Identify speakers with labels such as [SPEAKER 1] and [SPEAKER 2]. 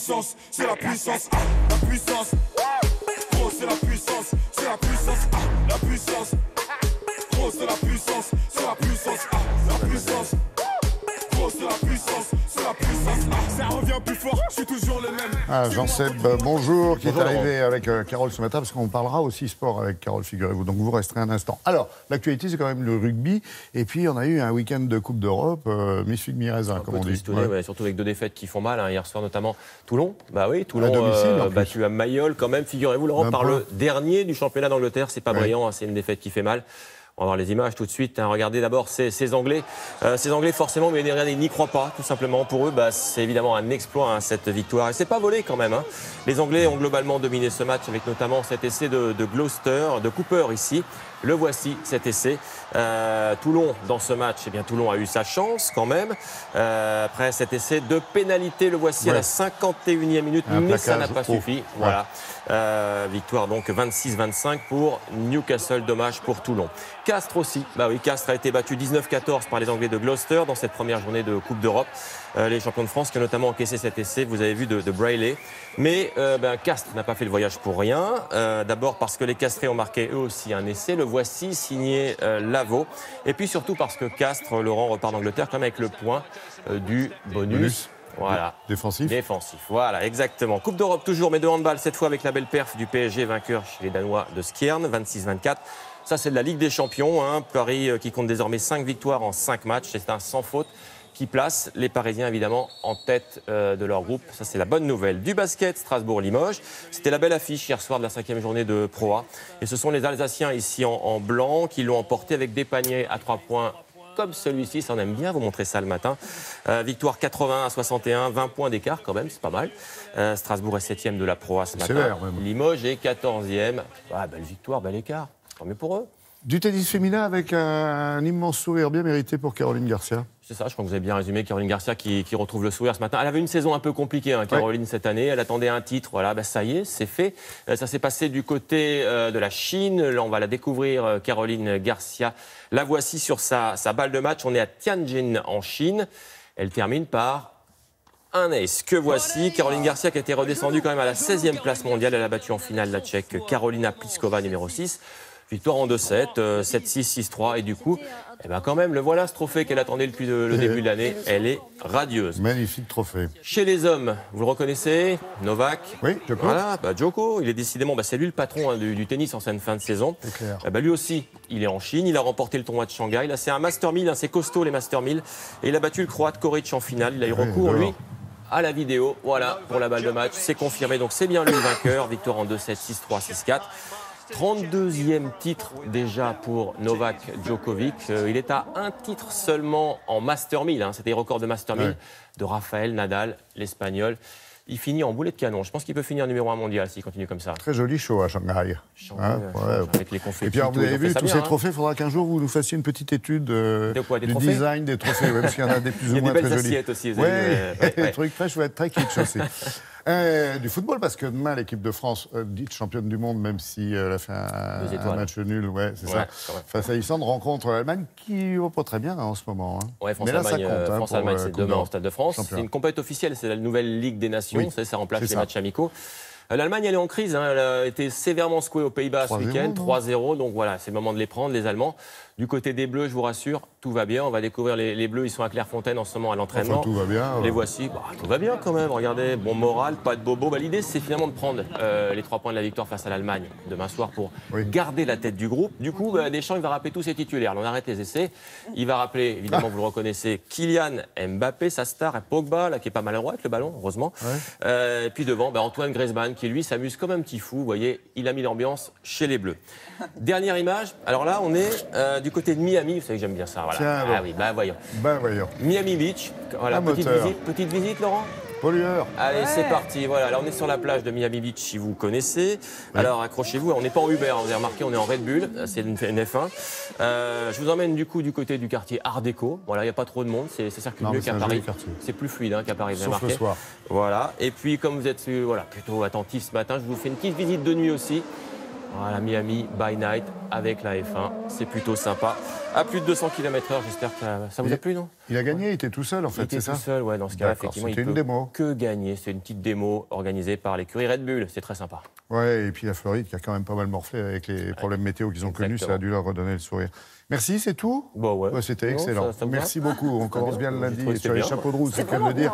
[SPEAKER 1] puissance, c'est la puissance, la puissance. Gros, c'est la puissance, c'est la puissance, la puissance. Gros, c'est la puissance, c'est la puissance, la puissance. Gros, c'est la puissance, c'est la puissance. Ça revient plus fort, je suis toujours le même.
[SPEAKER 2] Jean-Seb, bonjour, qui est arrivé avec Carole ce matin, parce qu'on parlera aussi sport avec Carole, figurez-vous, donc vous resterez un instant. Alors, l'actualité, c'est quand même le rugby, et puis on a eu un week-end de Coupe d'Europe, mi-figue, mi-raisin, comme on dit.
[SPEAKER 3] Ouais, surtout avec deux défaites qui font mal, hein. Hier soir notamment Toulon. Bah oui, Toulon battu à Mayol quand même, figurez-vous, Laurent, par le dernier du championnat d'Angleterre, c'est pas brillant, hein, c'est une défaite qui fait mal. On va voir les images tout de suite. Hein. Regardez d'abord ces Anglais. Ces Anglais, forcément, mais ils n'y croient pas, tout simplement. Pour eux, c'est évidemment un exploit, hein, cette victoire. Et c'est pas volé quand même. Hein. Les Anglais ont globalement dominé ce match avec notamment cet essai de Gloucester, de Cooper ici. Le voici, cet essai. Toulon, dans ce match, eh bien, Toulon a eu sa chance quand même. Après cet essai de pénalité, le voici à la 51e minute, mais ça n'a pas suffi. Voilà. Victoire donc 26-25 pour Newcastle, dommage pour Toulon. Castres aussi, Castres a été battu 19-14 par les Anglais de Gloucester dans cette première journée de Coupe d'Europe. Les champions de France qui ont notamment encaissé cet essai, vous avez vu, de Brayley. Mais Castres n'a pas fait le voyage pour rien. D'abord parce que les Castrés ont marqué eux aussi un essai. Le voici, signé Lavaux. Et puis surtout parce que Castres, Laurent, repart d'Angleterre quand même avec le point du bonus. Voilà.
[SPEAKER 2] Défensif,
[SPEAKER 3] voilà, exactement. Coupe d'Europe toujours, mais de handball, cette fois avec la belle perf du PSG, vainqueur chez les Danois de Skjern, 26-24. Ça, c'est de la Ligue des Champions. Hein. Paris qui compte désormais 5 victoires en 5 matchs. C'est un sans faute qui place les Parisiens, évidemment, en tête de leur groupe. Ça, c'est la bonne nouvelle. Du basket, Strasbourg-Limoges. C'était la belle affiche hier soir de la 5e journée de Pro A. Et ce sont les Alsaciens, ici en blanc, qui l'ont emporté avec des paniers à 3 points comme celui-ci. Ça, on aime bien vous montrer ça le matin. Victoire 80-61, 20 points d'écart quand même, c'est pas mal. Strasbourg est 7e de la Pro A ce matin.
[SPEAKER 2] Sévère, même.
[SPEAKER 3] Limoges est 14e. Belle victoire, bel écart. Tant mieux pour eux.
[SPEAKER 2] Du tennis féminin avec un immense sourire bien mérité pour Caroline Garcia.
[SPEAKER 3] C'est ça, je crois que vous avez bien résumé. Caroline Garcia qui retrouve le sourire ce matin. Elle avait une saison un peu compliquée, hein, Caroline, cette année. Elle attendait un titre. Voilà, ça y est, c'est fait. Ça s'est passé du côté de la Chine. Là, on va la découvrir, Caroline Garcia. La voici sur sa balle de match. On est à Tianjin, en Chine. Elle termine par un ace. Que voici. Caroline Garcia qui a été redescendue quand même à la 16e place mondiale. Elle a battu en finale la Tchèque Karolina Pliskova, numéro 6. Victoire en 2-7, 7-6, 6-3. Et du coup, quand même, le voilà ce trophée qu'elle attendait depuis le début de l'année. Elle est radieuse.
[SPEAKER 2] Magnifique trophée.
[SPEAKER 3] Chez les hommes, vous le reconnaissez, Novak.
[SPEAKER 2] Oui, Djoko.
[SPEAKER 3] Voilà, Djoko, il est décidément, c'est lui le patron, hein, du tennis en cette fin de saison.
[SPEAKER 2] C'est clair.
[SPEAKER 3] Lui aussi, il est en Chine. Il a remporté le tournoi de Shanghai. Là, c'est un Master 1000, hein, c'est costaud les Master 1000. Et il a battu le Croate Koric en finale. Il a eu recours, lui, à la vidéo. Voilà, pour la balle de match. C'est confirmé. Donc, c'est bien lui le vainqueur. Victoire en 2-7, 6-3, 6-4. 32e titre déjà pour Novak Djokovic. Il est à un titre seulement en Master 1000. Hein. C'était le record de Master 1000 de Rafael Nadal, l'Espagnol. Il finit en boulet de canon. Je pense qu'il peut finir numéro 1 mondial s'il continue comme ça.
[SPEAKER 2] Très joli show à Shanghai.
[SPEAKER 3] Avec les confettis.
[SPEAKER 2] Et puis alors, vous avez vu tous ces trophées, il faudra qu'un jour vous nous fassiez une petite étude du design des trophées. Parce qu'il y en a des plus ou moins très jolis.
[SPEAKER 3] Il y a des belles assiettes aussi.
[SPEAKER 2] Des trucs très chouettes, très kitsch aussi. Du football, parce que demain, l'équipe de France, dite championne du monde, même si elle a fait un match nul, face à Islande, rencontre l'Allemagne qui va pas très bien en ce moment. Hein.
[SPEAKER 3] Mais là, ça compte. France-Allemagne, c'est demain au Stade de France. C'est une compétition officielle, c'est la nouvelle Ligue des Nations. Ça remplace les matchs amicaux. L'Allemagne, elle est en crise. Hein. Elle a été sévèrement secouée aux Pays-Bas ce week-end, 3-0. Donc voilà, c'est le moment de les prendre, les Allemands. Du côté des Bleus, je vous rassure, tout va bien. On va découvrir les Bleus. Ils sont à Clairefontaine en ce moment à l'entraînement.
[SPEAKER 2] Tout va bien.
[SPEAKER 3] Les voici. Tout va bien quand même. Regardez, bon moral, pas de bobo. L'idée, c'est finalement de prendre les 3 points de la victoire face à l'Allemagne demain soir pour garder la tête du groupe. Du coup, Deschamps, il va rappeler tous ses titulaires. On arrête les essais. Il va rappeler, évidemment, vous le reconnaissez, Kylian Mbappé, sa star, et Pogba, là, qui est pas maladroit avec le ballon, heureusement. Et puis devant, Antoine Griezmann, qui lui s'amuse comme un petit fou. Vous voyez, il a mis l'ambiance chez les Bleus. Dernière image. Alors là, on est du côté de Miami. Vous savez que j'aime bien ça. Voilà.
[SPEAKER 2] Tiens, voyons.
[SPEAKER 3] Miami Beach. Voilà, petite visite, Laurent.
[SPEAKER 2] Pollueur.
[SPEAKER 3] Allez, c'est parti. Voilà, là on est sur la plage de Miami Beach, si vous connaissez. Alors accrochez-vous, on n'est pas en Uber, vous avez remarqué, on est en Red Bull, c'est une F1. Je vous emmène du coup du côté du quartier Art Déco. Voilà, il n'y a pas trop de monde, c'est circule mieux qu'à Paris. C'est plus fluide qu'à Paris, vous avez remarqué.
[SPEAKER 2] Sauf le soir.
[SPEAKER 3] Voilà, et puis comme vous êtes plutôt attentif ce matin, je vous fais une petite visite de nuit aussi. Voilà, Miami by night avec la F1, c'est plutôt sympa. à plus de 200 km/h. J'espère que ça vous a plu, non?
[SPEAKER 2] Il a gagné, il était tout seul en fait, c'est ça?
[SPEAKER 3] Il était tout seul, ouais, dans ce cas-là, effectivement.
[SPEAKER 2] C'était une démo.
[SPEAKER 3] Que gagner. C'est une petite démo organisée par l'écurie Red Bull. C'est très sympa.
[SPEAKER 2] Ouais, et puis la Floride qui a quand même pas mal morflé avec les problèmes météo qu'ils ont connus, ça a dû leur redonner le sourire. Merci, c'est tout?
[SPEAKER 3] Bon, ouais.
[SPEAKER 2] C'était excellent.
[SPEAKER 3] Ça
[SPEAKER 2] Merci beaucoup. On commence bien le lundi sur les chapeaux de roue, c'est le cas de le dire.